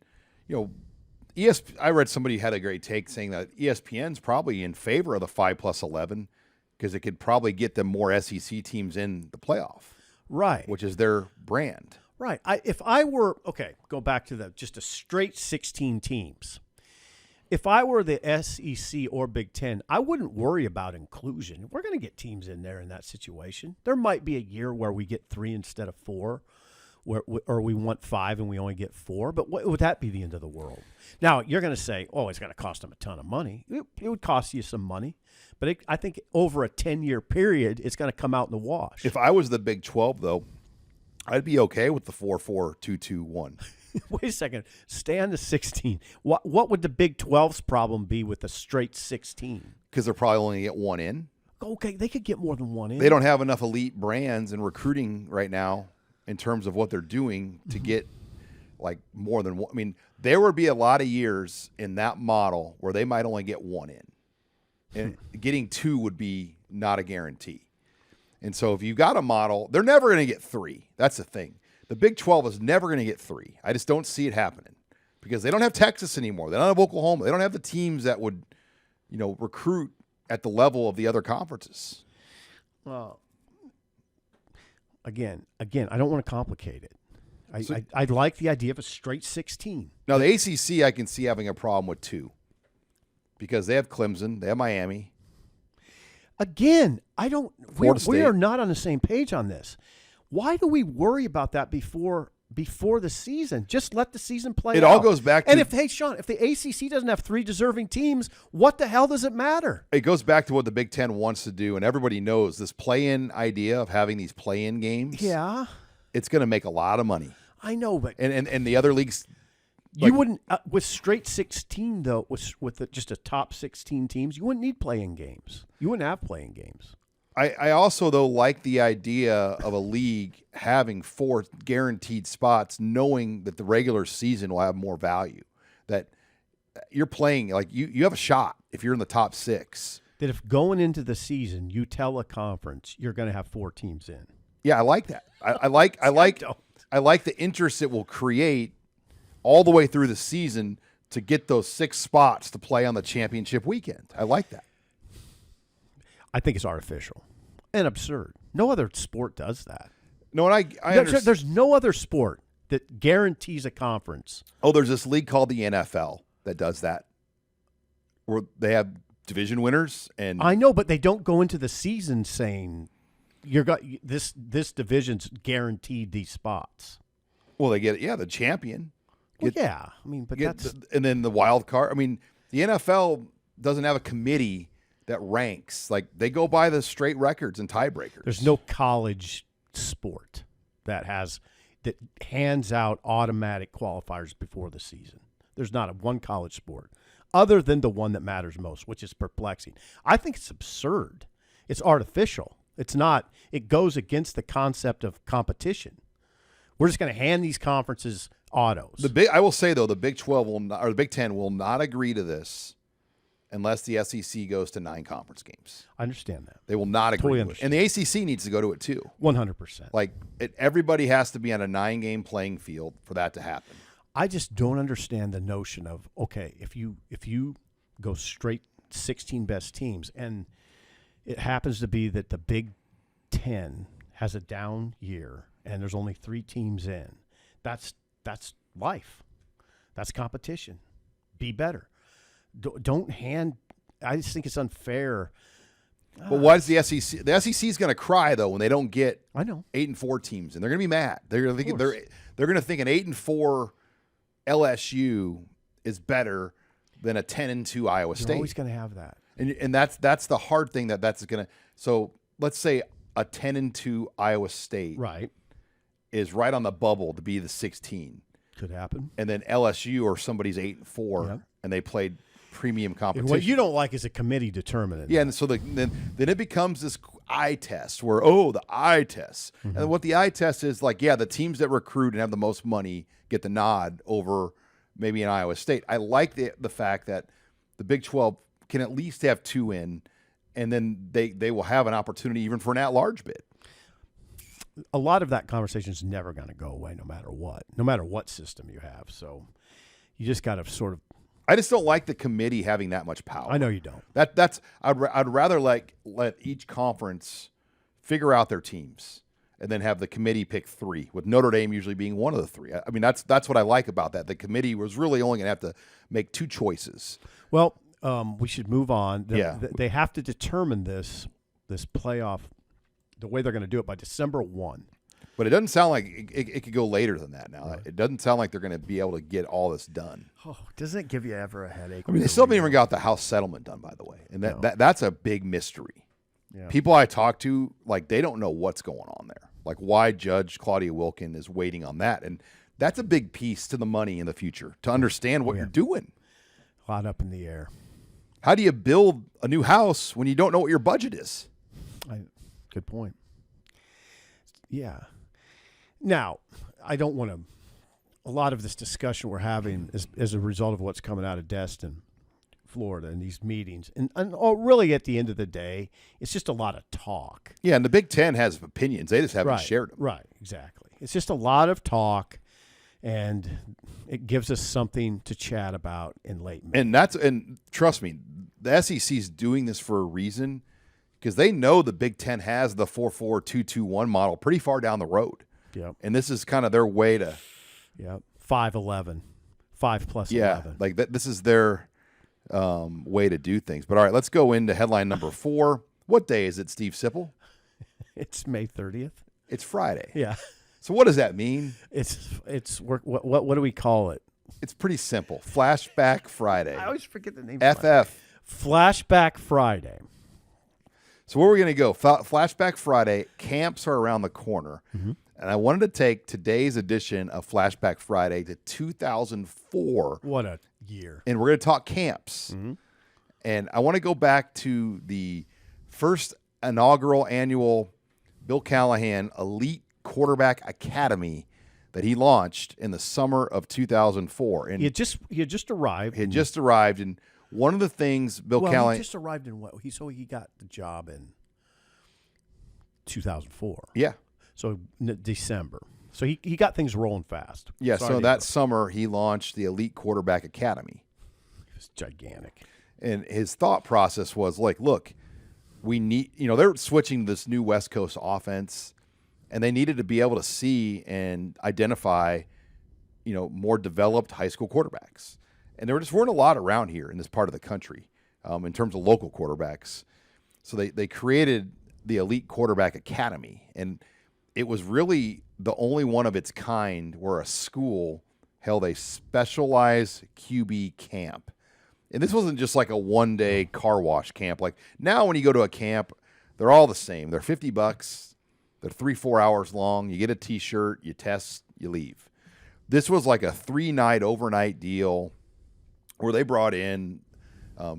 I read somebody had a great take saying that ESPN's probably in favor of the 5+11 because it could probably get them more SEC teams in the playoff, right? Which is their brand, right? If I were go back to just a straight 16 teams. If I were the SEC or Big Ten, I wouldn't worry about inclusion. We're going to get teams in there in that situation. There might be a year where we get 3 instead of 4, or we want 5 and we only get 4. But would that be the end of the world? Now, you're going to say, oh, it's going to cost them a ton of money. It would cost you some money. But I think over a 10-year period, it's going to come out in the wash. If I was the Big 12, though, I'd be okay with the 4-4-2-2-1. Wait a second. Stay on the 16. What would the Big 12's problem be with a straight 16? Because they're probably only get 1 in. Okay, they could get more than 1 in. They don't have enough elite brands and recruiting right now in terms of what they're doing to get like more than 1. I mean, there would be a lot of years in that model where they might only get 1 in. And getting 2 would be not a guarantee. And so if you got a model, they're never going to get 3. That's the thing. The Big 12 is never going to get 3. I just don't see it happening because they don't have Texas anymore. They don't have Oklahoma. They don't have the teams that would, recruit at the level of the other conferences. Well, again, I don't want to complicate it. I like the idea of a straight 16. Now, the ACC, I can see having a problem with 2 because they have Clemson, they have Miami. Again, we State. are not on the same page on this. Why do we worry about that before the season? Just let the season play out. It all goes back to... And if the ACC doesn't have 3 deserving teams, what the hell does it matter? It goes back to what the Big Ten wants to do, and everybody knows this play-in idea of having these play-in games. Yeah. It's going to make a lot of money. I know, but... And the other leagues... You wouldn't, with straight 16, though, with just a top 16 teams, you wouldn't need play-in games. You wouldn't have play-in games. I also, though, like the idea of a league having 4 guaranteed spots, knowing that the regular season will have more value. That you're playing, like, you have a shot if you're in the top 6. That if going into the season, you tell a conference you're going to have 4 teams in. Yeah, I like that. I like the interest it will create all the way through the season to get those 6 spots to play on the championship weekend. I like that. I think it's artificial and absurd. No other sport does that. No, and I understand. There's no other sport that guarantees a conference. Oh, there's this league called the NFL that does that, where they have division winners. And I know, but they don't go into the season saying this division's guaranteed these spots. Well, they get the champion. Well, yeah, I mean, but that's and then the wild card. I mean, the NFL doesn't have a committee that ranks. Like, they go by the straight records and tiebreakers. There's no college sport that hands out automatic qualifiers before the season. There's not one college sport other than the one that matters most, which is perplexing. I think it's absurd. It's artificial. It's not. It goes against the concept of competition. We're just going to hand these conferences autos. I will say, though, the Big 12 will not, or the Big 10 will not agree to this unless the SEC goes to 9 conference games. I understand that. They will not agree Totally to it. And the ACC needs to go to it too. 100%. Like, everybody has to be on a 9-game playing field for that to happen. I just don't understand the notion of, okay, if you go straight 16 best teams, and it happens to be that the Big 10 has a down year and there's only 3 teams in, that's life. That's competition. Be better. Don't hand. I just think it's unfair. But why does the SEC? The SEC is going to cry though when they don't get. I know 8 and 4 teams, and they're going to be mad. They're going to think they're going to think an 8 and 4 LSU is better than a 10 and 2 Iowa State. You're always going to have that, and that's the hard thing that's going to. So let's say a 10 and 2 Iowa State is right on the bubble to be the 16. Could happen. And then LSU or somebody's 8 and 4, and they played premium competition. What you don't like is a committee determining. Yeah, and so then it becomes this eye test where the eye test, and what the eye test is like. Yeah, the teams that recruit and have the most money get the nod over maybe an Iowa State. I like the fact that the Big 12 can at least have 2 in, and then they will have an opportunity even for an at-large bid. A lot of that conversation is never going to go away, no matter what system you have. So you just got to sort of. I just don't like the committee having that much power. I know you don't. I'd rather let each conference figure out their teams and then have the committee pick 3, with Notre Dame usually being one of the 3. I mean, that's what I like about that. The committee was really only going to have to make 2 choices. Well, we should move on. They have to determine this playoff, the way they're going to do it, by December 1. But it doesn't sound like it could go later than that now. Right. It doesn't sound like they're going to be able to get all this done. Oh, doesn't it give you ever a headache? I mean, they still haven't even got the House settlement done, by the way. And that's a big mystery. Yeah. People I talk to, like, they don't know what's going on there. Like, why Judge Claudia Wilkin is waiting on that. And that's a big piece to the money in the future, to understand what you're doing. A lot up in the air. How do you build a new house when you don't know what your budget is? Good point. Yeah. Now, I don't want to. A lot of this discussion we're having is as a result of what's coming out of Destin Florida in these meetings, and really at the end of the day, it's just a lot of talk. Yeah, and the Big Ten has opinions. They just haven't shared them. Right, exactly. It's just a lot of talk, and it gives us something to chat about in late May. And trust me, the SEC's doing this for a reason, because they know the Big Ten has the 4-4-2-2-1 model pretty far down the road. Yep. And this is kind of their way to 5-11. 5 plus 11. Like that. This is their way to do things. But all right, let's go into headline number 4. What day is it, Steve Sipple? It's May 30th. It's Friday. Yeah. So what does that mean? It's what do we call it? It's pretty simple. Flashback Friday. I always forget the name. FF. Flashback Friday. So where are we going to go? Flashback Friday. Camps are around the corner. Mm-hmm. And I wanted to take today's edition of Flashback Friday to 2004. What a year. And we're going to talk camps. Mm-hmm. And I want to go back to the first inaugural annual Bill Callahan Elite Quarterback Academy that he launched in the summer of 2004. And he had just arrived. And one of the things Callahan... he just arrived in what? He got the job in 2004. Yeah. So December. So he got things rolling fast. Yeah, so that summer he launched the Elite Quarterback Academy. It was gigantic. And his thought process was like, look, we need, they're switching this new West Coast offense, and they needed to be able to see and identify, more developed high school quarterbacks. And there just weren't a lot around here in this part of the country in terms of local quarterbacks. So they created the Elite Quarterback Academy, and it was really the only one of its kind where a school held a specialized QB camp. And this wasn't just like a one-day car wash camp. Like now when you go to a camp, they're all the same. They're $50. They're 3-4 hours long. You get a T-shirt, you test, you leave. This was like a 3-night overnight deal where they brought in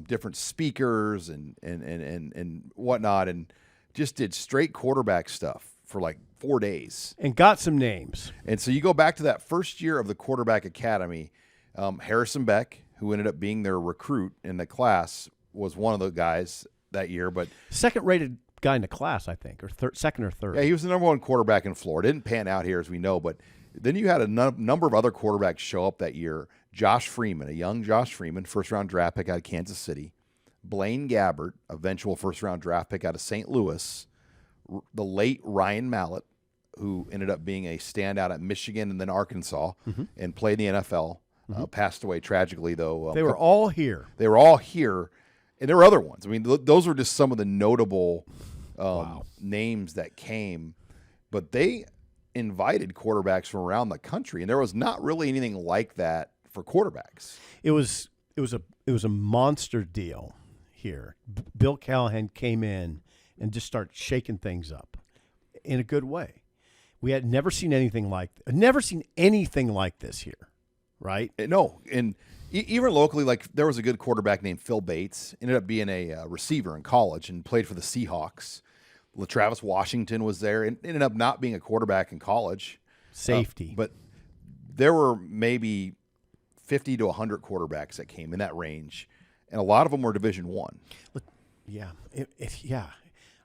different speakers and whatnot, and just did straight quarterback stuff for like 4 days. And got some names. And so you go back to that first year of the Quarterback Academy, Harrison Beck, who ended up being their recruit in the class, was one of the guys that year. But second-rated guy in the class, I think, or second or third. Yeah, he was the number one quarterback in Florida. Didn't pan out here, as we know. But then you had a number of other quarterbacks show up that year. Josh Freeman, a young Josh Freeman, first-round draft pick out of Kansas City. Blaine Gabbert, eventual first-round draft pick out of St. Louis. The late Ryan Mallett, who ended up being a standout at Michigan and then Arkansas, and played in the NFL. Passed away tragically, though. They were all here. They were all here. And there were other ones. I mean, those were just some of the notable names that came. But they invited quarterbacks from around the country, and there was not really anything like that for quarterbacks. It was a monster deal here. Bill Callahan came in and just started shaking things up in a good way. We had never seen anything like this here. Right? No, and even locally, like there was a good quarterback named Phil Bates, ended up being a receiver in college and played for the Seahawks. LaTravis Washington was there and ended up not being a quarterback in college. Safety. But there were maybe 50 to 100 quarterbacks that came in that range, and a lot of them were Division I. Yeah.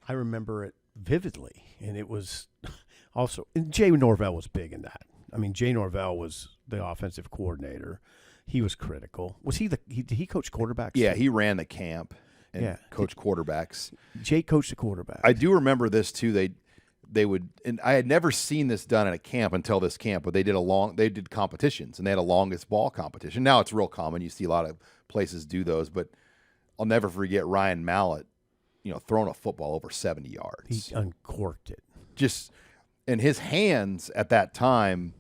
I remember it vividly, and it was also – and Jay Norvell was big in that. I mean, Jay Norvell was the offensive coordinator. He was critical. Was he did he coach quarterbacks? Yeah, he ran the camp and coached quarterbacks. Jay coached the quarterbacks. I do remember this too. They would, and I had never seen this done at a camp until this camp, but they did competitions, and they had a longest ball competition. Now it's real common. You see a lot of places do those, but I'll never forget Ryan Mallett, throwing a football over 70 yards. He uncorked it. Just, and his hands at that time,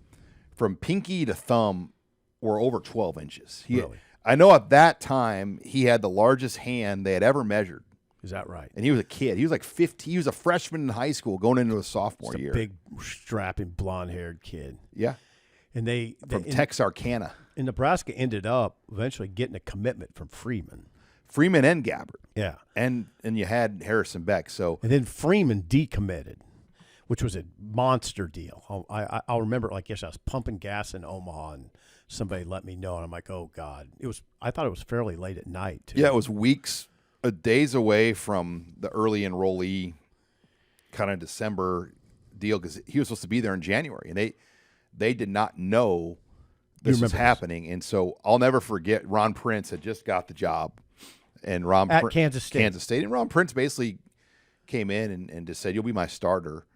from pinky to thumb, were over 12 inches. Really? I know at that time he had the largest hand they had ever measured. Is that right? And he was a kid. He was like 15. He was a freshman in high school going into his sophomore year. Big, strapping, blonde-haired kid. Yeah. And from Texarkana. And Nebraska ended up eventually getting a commitment from Freeman and Gabbert. Yeah. And you had Harrison Beck. And then Freeman decommitted, which was a monster deal. I'll remember, I was pumping gas in Omaha and somebody let me know, and I'm like, oh God. I thought it was fairly late at night too. Yeah, it was weeks, days away from the early enrollee kind of December deal, because he was supposed to be there in January, and they did not know this was happening. And so I'll never forget, Ron Prince had just got the job, and Kansas State. And Ron Prince basically came in and just said, "You'll be my starter."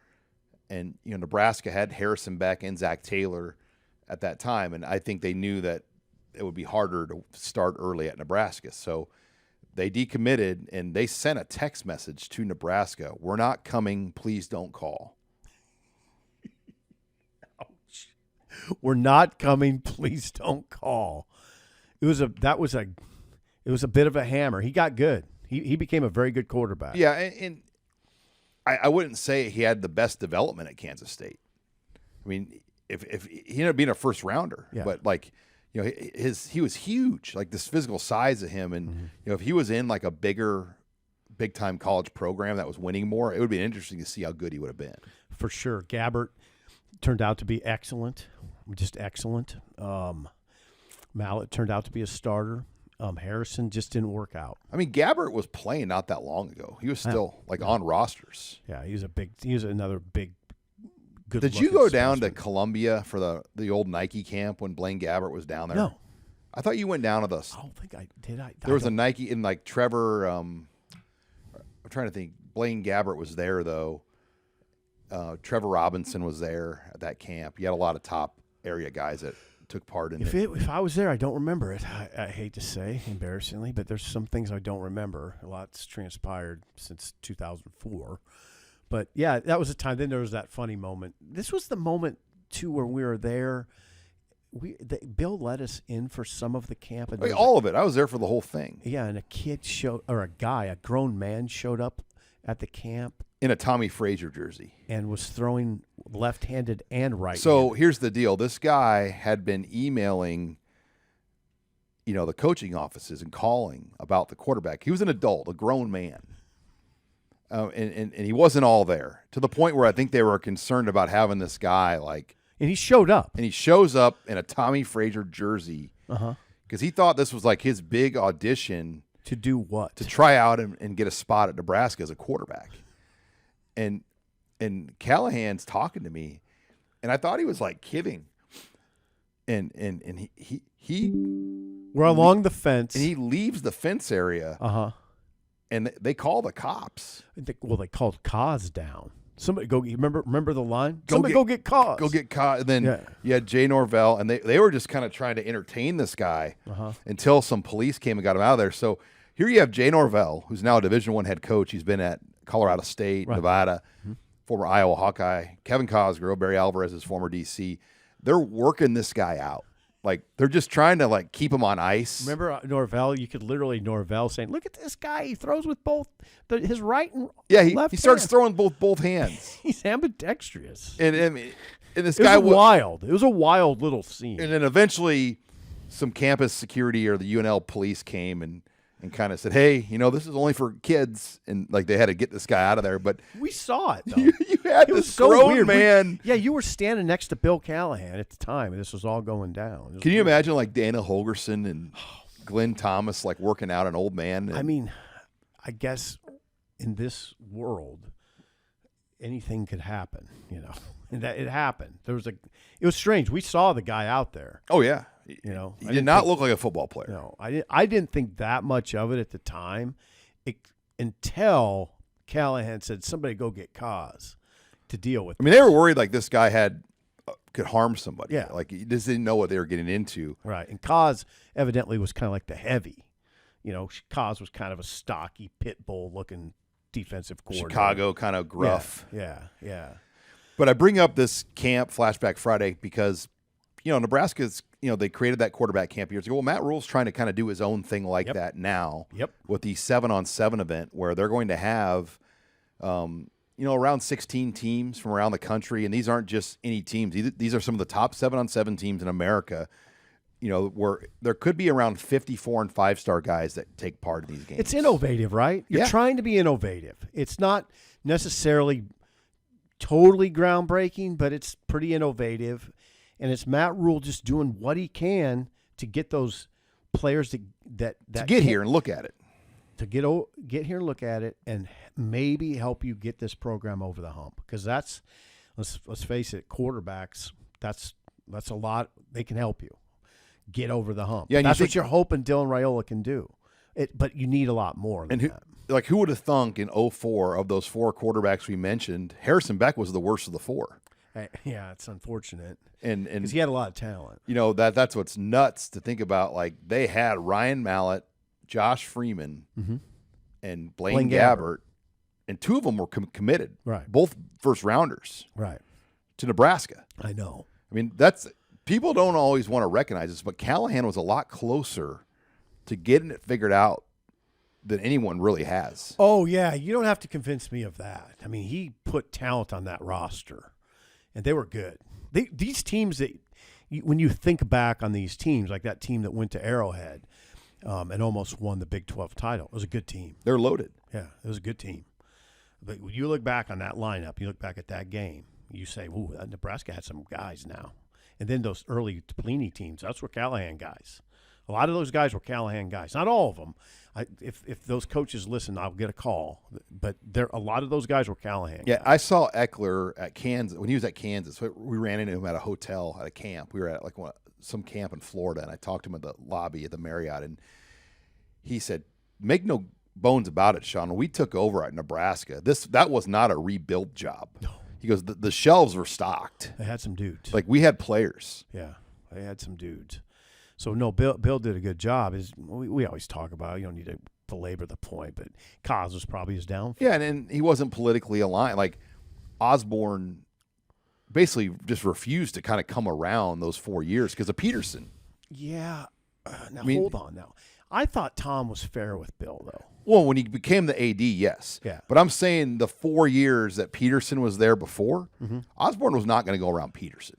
And Nebraska had Harrison Beck and Zach Taylor at that time, and I think they knew that it would be harder to start early at Nebraska. So they decommitted, and they sent a text message to Nebraska: "We're not coming. Please don't call." Ouch. We're not coming. Please don't call. It was a bit of a hammer. He got good. He became a very good quarterback. Yeah, and I wouldn't say he had the best development at Kansas State. I mean, if he ended up being a first rounder, but he was huge, like this physical size of him, and if he was in like a big time college program that was winning more, it would be interesting to see how good he would have been. For sure. Gabbert turned out to be excellent, just excellent. Mallett turned out to be a starter. Harrison just didn't work out. I mean, Gabbert was playing not that long ago. He was still on rosters. Yeah, he was another big. Good. Did you go down to Columbia for the old Nike camp when Blaine Gabbert was down there? No. I thought you went down to the. I don't think I did. There was a Nike in like Trevor. I'm trying to think. Blaine Gabbert was there though. Trevor Robinson was there at that camp. You had a lot of top area guys that took part in it. If I was there, I don't remember it. I hate to say, embarrassingly, but there's some things I don't remember. A lot's transpired since 2004. But, yeah, that was a time. Then there was that funny moment. This was the moment, too, where we were there. Bill let us in for some of the camp. And all of it. I was there for the whole thing. Yeah, and a grown man showed up at the camp. In a Tommy Frazier jersey. And was throwing left-handed and right-handed. So here's the deal. This guy had been emailing, the coaching offices and calling about the quarterback. He was an adult, a grown man. And he wasn't all there, to the point where I think they were concerned about having this guy And he showed up. And he shows up in a Tommy Frazier jersey. Because he thought this was like his big audition. To do what? To try out and get a spot at Nebraska as a quarterback. And Callahan's talking to me, and I thought he was like kidding. And he we're along the fence, and he leaves the fence area. And they call the cops. They called Kaz down. Somebody go. You remember the line? Go get Kaz. Go get Kaz. And then you had Jay Norvell, and they were just kind of trying to entertain this guy until some police came and got him out of there. So here you have Jay Norvell, who's now a Division I head coach. He's been at Colorado State, Nevada, former Iowa Hawkeye. Kevin Cosgrove, Barry Alvarez's former DC. They're working this guy out. Like, they're just trying to, keep him on ice. Remember Norvell? You could literally Norvell saying, look at this guy. He throws with both his right and left he starts hand. throwing both hands. He's ambidextrous. And this guy was wild. It was a wild little scene. And then eventually some campus security or the UNL police came and kind of said, hey, this is only for kids. And, they had to get this guy out of there. But we saw it, though. You had this grown man. You were standing next to Bill Callahan at the time, and this was all going down. Can you imagine, Dana Holgerson and Glenn Thomas, working out an old man? I mean, I guess in this world, anything could happen, And that it happened. It was strange. We saw the guy out there. Oh, yeah. He did not look like a football player. No, I didn't think that much of it at the time, until Callahan said, "Somebody go get Kaz to deal with." I mean, they were worried this guy could harm somebody. Yeah, he just didn't know what they were getting into. Right, and Kaz evidently was kind of like the heavy. Kaz was kind of a stocky pit bull looking defensive coordinator. Chicago kind of gruff. Yeah. But I bring up this camp, Flashback Friday, because Nebraska's, they created that quarterback camp years ago. Well, Matt Rule's trying to kind of do his own thing that now. With the 7-on-7 event, where they're going to have, around 16 teams from around the country. And these aren't just any teams. These are some of the top 7-on-7 teams in America, where there could be around 54 and 5-star guys that take part in these games. It's innovative, right? You're trying to be innovative. It's not necessarily totally groundbreaking, but it's pretty innovative. And it's Matt Rule just doing what he can to get those players to get here and look at it. To get here and look at it and maybe help you get this program over the hump. Because that's, let's face it, quarterbacks, that's a lot. They can help you get over the hump. Yeah, that's what you're hoping Dylan Raiola can do. But you need a lot more than that. Like, who would have thunk in 04 of those 4 quarterbacks we mentioned, Harrison Beck was the worst of the 4. Yeah, it's unfortunate. And because he had a lot of talent. You know, that's what's nuts to think about. Like, they had Ryan Mallett, Josh Freeman, and Blaine Gabbert, and 2 of them were committed. Right. Both first-rounders. Right. To Nebraska. I know. I mean, people don't always want to recognize this, but Callahan was a lot closer to getting it figured out than anyone really has. Oh, yeah. You don't have to convince me of that. I mean, he put talent on that roster, and they were good. These teams that, when you think back on these teams, like that team that went to Arrowhead and almost won the Big 12 title, it was a good team. They're loaded. Yeah, it was a good team. But when you look back on that lineup, you look back at that game, you say, ooh, Nebraska had some guys now. And then those early Pelini teams, that's were Callahan guys. A lot of those guys were Callahan guys. Not all of them. If those coaches listen, I'll get a call. But a lot of those guys were Callahan guys. I saw Eckler at Kansas. When he was at Kansas, we ran into him at a hotel at a camp. We were at some camp in Florida, and I talked to him at the lobby at the Marriott, and he said, make no bones about it, Sean. When we took over at Nebraska, that was not a rebuild job. No. He goes, the shelves were stocked. They had some dudes. Like, we had players. Yeah, they had some dudes. So, no, Bill did a good job. We always talk about it. You don't need to belabor the point, but Kaz was probably his downfall. Yeah, and he wasn't politically aligned. Like, Osborne basically just refused to kind of come around those 4 years because of Peterson. Yeah. Hold on now. I thought Tom was fair with Bill, though. Well, when he became the AD, yes. Yeah. But I'm saying the 4 years that Peterson was there before, Osborne was not going to go around Peterson.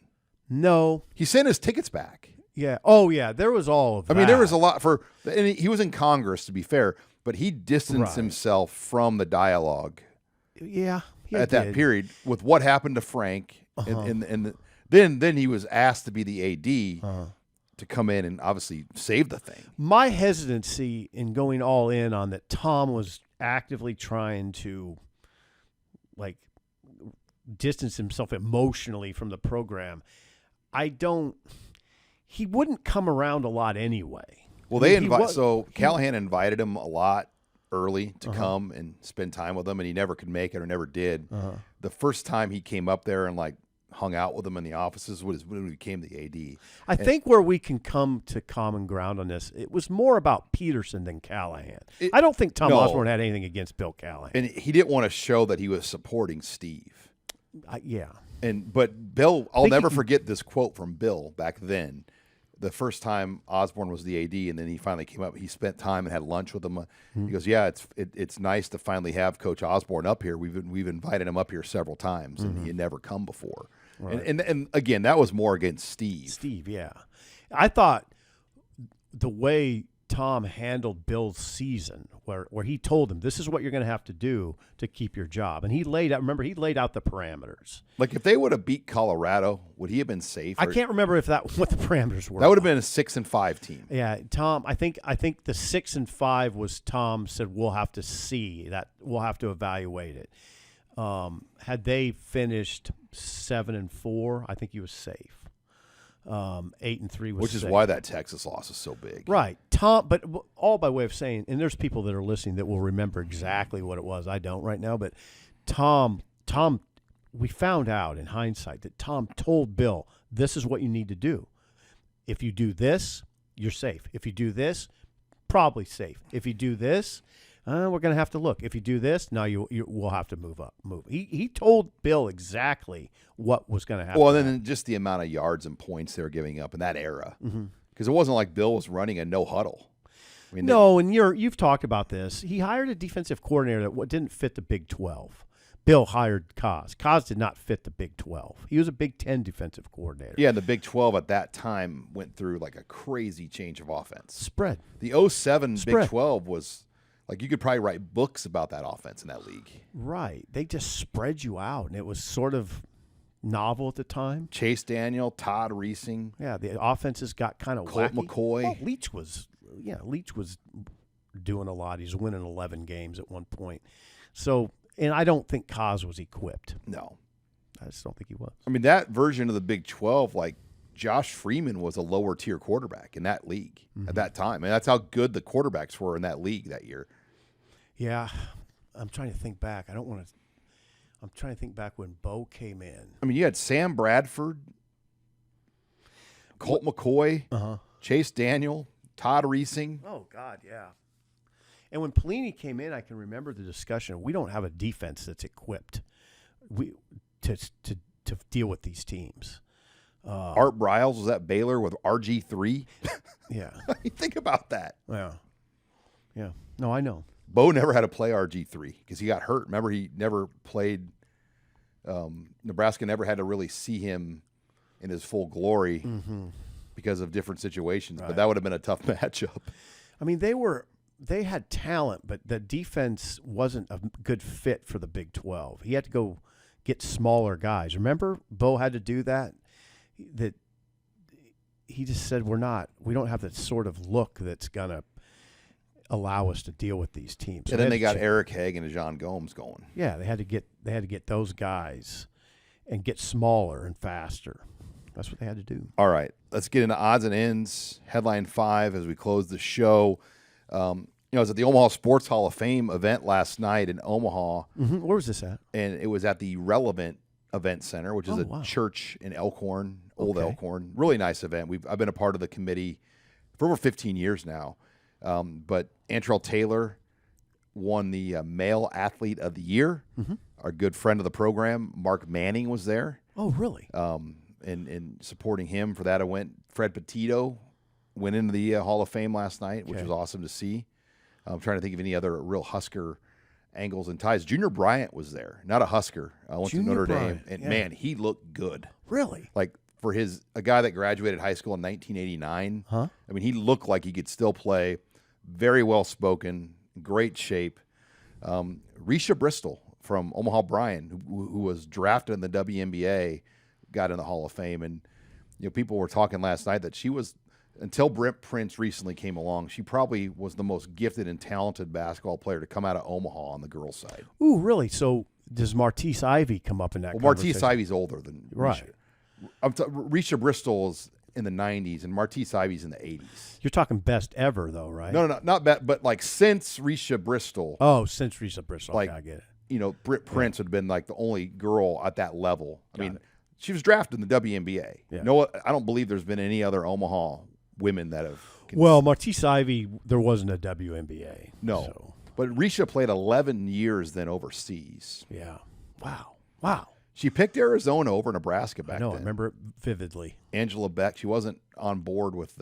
No. He sent his tickets back. Yeah. Oh, yeah. There was all of that. I mean, there was a lot and he was in Congress, to be fair, but he distanced himself from the dialogue. Yeah. At that period with what happened to Frank. And then he was asked to be the AD to come in and obviously save the thing. My hesitancy in going all in on that Tom was actively trying to, like, distance himself emotionally from the program. He wouldn't come around a lot anyway. Well, Callahan invited him a lot early to come and spend time with him, and he never could make it or never did. The first time he came up there and hung out with him in the offices was when he became the AD. I think where we can come to common ground on this, it was more about Peterson than Callahan. I don't think Tom Osborne had anything against Bill Callahan. And he didn't want to show that he was supporting Steve. Yeah. But Bill, I'll never forget this quote from Bill back then. The first time Osborne was the AD, and then he finally came up. He spent time and had lunch with him. He goes, "Yeah, it's nice to finally have Coach Osborne up here. We've invited him up here several times, and he had never come before." Right. And again, that was more against Steve. Steve, yeah. I thought the way Tom handled Bill's season, where he told him, this is what you're going to have to do to keep your job. And he laid out the parameters. Like, if they would have beat Colorado, would he have been safe? I can't remember what the parameters were. That would have been a 6-5 team. Yeah, Tom, I think the 6-5 was Tom said, we'll have to see that. We'll have to evaluate it. Had they finished 7-4, I think he was safe. 8-3 was which is safe. why that Texas loss is so big. Right. Tom, but all by way of saying, and there's people that are listening that will remember exactly what it was. I don't right now, but Tom, we found out in hindsight that Tom told Bill, this is what you need to do. If you do this, you're safe. If you do this, probably safe. If you do this, we're going to have to look. If you do this, now we'll have to move. He told Bill exactly what was going to happen. Well, then just the amount of yards and points they were giving up in that era. Because it wasn't like Bill was running a no huddle. I mean, no, and you've talked about this. He hired a defensive coordinator that didn't fit the Big 12. Bill hired Kaz. Kaz did not fit the Big 12. He was a Big 10 defensive coordinator. Yeah, and the Big 12 at that time went through like a crazy change of offense. Spread. The 07 Big 12 was like, you could probably write books about that offense in that league. Right. They just spread you out, and it was sort of novel at the time. Chase Daniel, Todd Reesing. Yeah, the offenses got kind of Colt wacky. McCoy. Well, Leach was doing a lot. He's winning 11 games at one point. So, and I don't think Kaz was equipped. No. I just don't think he was. I mean, that version of the Big 12, like Josh Freeman was a lower tier quarterback in that league at that time. And that's how good the quarterbacks were in that league that year. Yeah. I'm trying to think back. I'm trying to think back when Bo came in. I mean, you had Sam Bradford, Colt McCoy, Chase Daniel, Todd Reesing. Oh, God, yeah. And when Pelini came in, I can remember the discussion. We don't have a defense that's equipped to deal with these teams. Art Briles was at Baylor with RG3. Yeah. Think about that. Yeah. Yeah. No, I know. Bo never had to play RG3 because he got hurt. Remember, he never played. Nebraska never had to really see him in his full glory because of different situations. Right. But that would have been a tough matchup. I mean, they had talent, but the defense wasn't a good fit for the Big 12. He had to go get smaller guys. Remember, Bo had to do that. That he just said, we don't have that sort of look that's gonna allow us to deal with these teams. And then they got Eric Haig and John Gomes going. Yeah, they had to get those guys and get smaller and faster. That's what they had to do. All right, let's get into odds and ends. Headline 5 as we close the show. I was at the Omaha Sports Hall of Fame event last night in Omaha. Mm-hmm. Where was this at? And it was at the Relevant Event Center, which is a church in Elkhorn, Old Elkhorn. Really nice event. I've been a part of the committee for over 15 years now. But Antrell Taylor won the Male Athlete of the Year. Mm-hmm. Our good friend of the program, Mark Manning, was there. Oh, really? And supporting him for that event. Fred Petito went into the Hall of Fame last night, which was awesome to see. I'm trying to think of any other real Husker angles and ties. Junior Bryant was there, not a Husker. I went to Notre Dame, and man, he looked good. Really? Like for a guy that graduated high school in 1989. I mean, he looked like he could still play. Very well spoken, great shape. Risha Bristol from Omaha Bryan, who was drafted in the WNBA, got in the Hall of Fame, and people were talking last night that she was. Until Brent Prince recently came along, she probably was the most gifted and talented basketball player to come out of Omaha on the girls' side. Ooh, really? So does Martise Ivy come up in that conversation? Martise Ivy's older than Risha. Risha Bristol is in the 90s, and Martise Ivy's in the 80s. You're talking best ever, though, right? No, not best, but like since Risha Bristol. Oh, since Risha Bristol. Like, okay, I get it. Brent Prince had been like the only girl at that level. I mean, she was drafted in the WNBA. Yeah. No, I don't believe there's been any other Omaha women that have. Well, Martise Ivy, there wasn't a WNBA. No. So. But Risha played 11 years then overseas. Yeah. Wow. She picked Arizona over Nebraska back then. I remember it vividly. Angela Beck, she wasn't on board with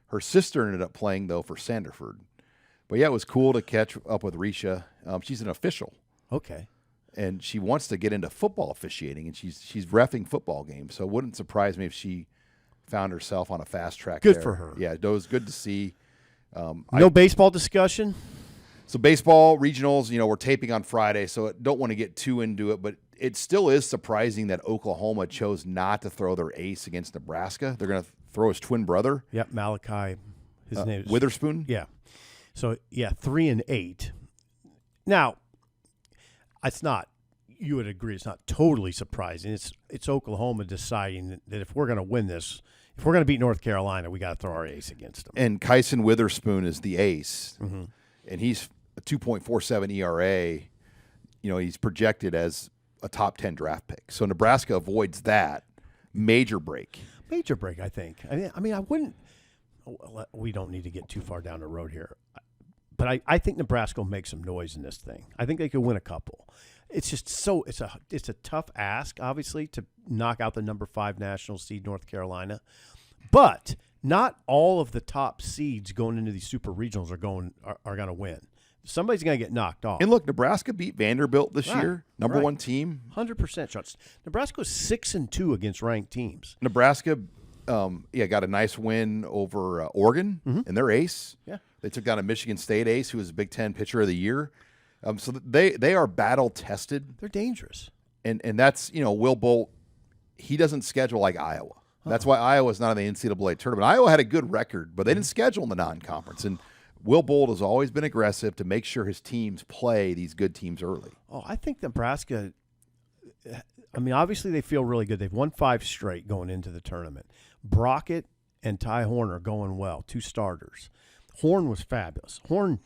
her sister ended up playing, though, for Sanderford. But, yeah, it was cool to catch up with Risha. She's an official. Okay. And she wants to get into football officiating, and she's reffing football games. So it wouldn't surprise me if she found herself on a fast track. Good there. for her. Yeah, it was good to see. No baseball discussion? So baseball regionals, we're taping on Friday, so I don't want to get too into it, but it still is surprising that Oklahoma chose not to throw their ace against Nebraska. They're going to throw his twin brother. Yep, Malachi. His name is Witherspoon. Yeah. So 3-8. Now, it's not. You would agree it's not totally surprising. It's Oklahoma deciding that if we're going to win this, if we're going to beat North Carolina, we got to throw our ace against them. And Kyson Witherspoon is the ace, and he's a 2.47 ERA. He's projected as a top 10 draft pick. So Nebraska avoids that major break. Major break, I think. I mean, I wouldn't. We don't need to get too far down the road here, but I think Nebraska will make some noise in this thing. I think they could win a couple. It's just it's a tough ask, obviously, to knock out the number 5 national seed North Carolina, but not all of the top seeds going into these super regionals are going to win. Somebody's going to get knocked off. And look, Nebraska beat Vanderbilt this year, number 1 team, 100% shots. Nebraska was 6-2 against ranked teams. Nebraska, got a nice win over Oregon and their ace. Yeah, they took down a Michigan State ace who was Big Ten Pitcher of the Year. So they are battle tested. They're dangerous. And that's, Will Bolt he doesn't schedule like Iowa. That's why Iowa's not in the NCAA tournament. Iowa had a good record, but they didn't schedule in the non-conference. And Will Bolt has always been aggressive to make sure his teams play these good teams early. Oh, I think Nebraska, I mean, obviously they feel really good. They've won 5 straight going into the tournament. Brockett and Ty Horn are going well, 2 starters. Horn was fabulous. Horn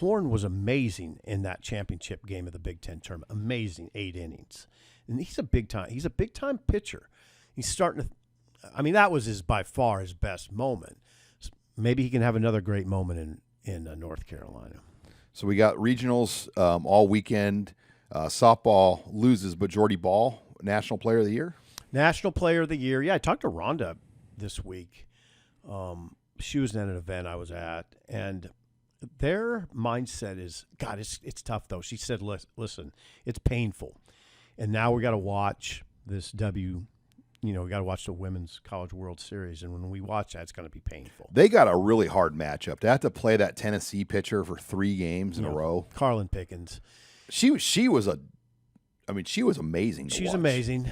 was amazing in that championship game of the Big Ten tournament. Amazing, 8 innings. And he's a big-time pitcher. He's starting to – I mean, that was by far his best moment. Maybe he can have another great moment in North Carolina. So we got regionals all weekend. Softball loses, but Jordy Ball, National Player of the Year? National Player of the Year. Yeah, I talked to Rhonda this week. She was at an event I was at, and their mindset is, God, it's tough, though. She said, listen, it's painful. And now we got to watch this we got to watch the Women's College World Series. And when we watch that, it's going to be painful. They got a really hard matchup. To have to play that Tennessee pitcher for 3 games in a row. Carlin Pickens. She was amazing. She's amazing.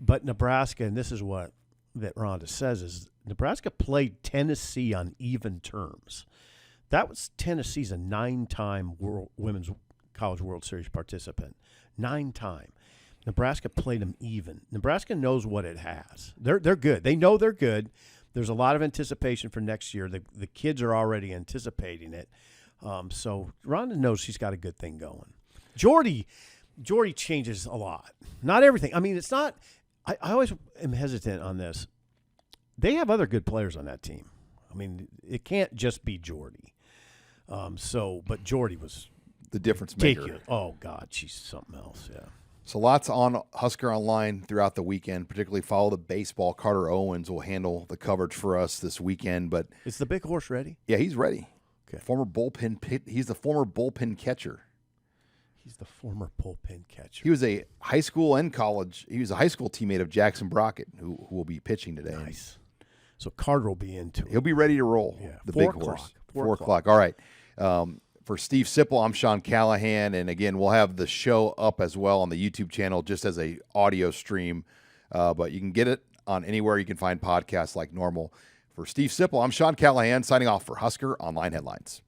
But Nebraska, and this is what that Rhonda says, is Nebraska played Tennessee on even terms. That was Tennessee's a 9-time Women's College World Series participant. 9-time. Nebraska played them even. Nebraska knows what it has. They're good. They know they're good. There's a lot of anticipation for next year. The kids are already anticipating it. So Rhonda knows she's got a good thing going. Jordy changes a lot. Not everything. I mean, it's not – I always am hesitant on this. They have other good players on that team. I mean, it can't just be Jordy. But Jordy was the difference maker. ridiculous. Oh, God, she's something else, yeah. So lots on Husker Online throughout the weekend, particularly follow the baseball. Carter Owens will handle the coverage for us this weekend. But is the big horse ready? Yeah, he's ready. Okay. He's the former bullpen catcher. He's the former bullpen catcher. He was a high school and college. He was a high school teammate of Jackson Brockett, who will be pitching today. Nice. So Carter will be into it. He'll be ready to roll. Yeah. The 4 big o'clock. horse. 4 o'clock. All right. For Steve Sipple, I'm Sean Callahan, and again, we'll have the show up as well on the YouTube channel, just as a audio stream. But you can get it on anywhere you can find podcasts like normal. For Steve Sipple, I'm Sean Callahan, signing off for Husker Online Headlines.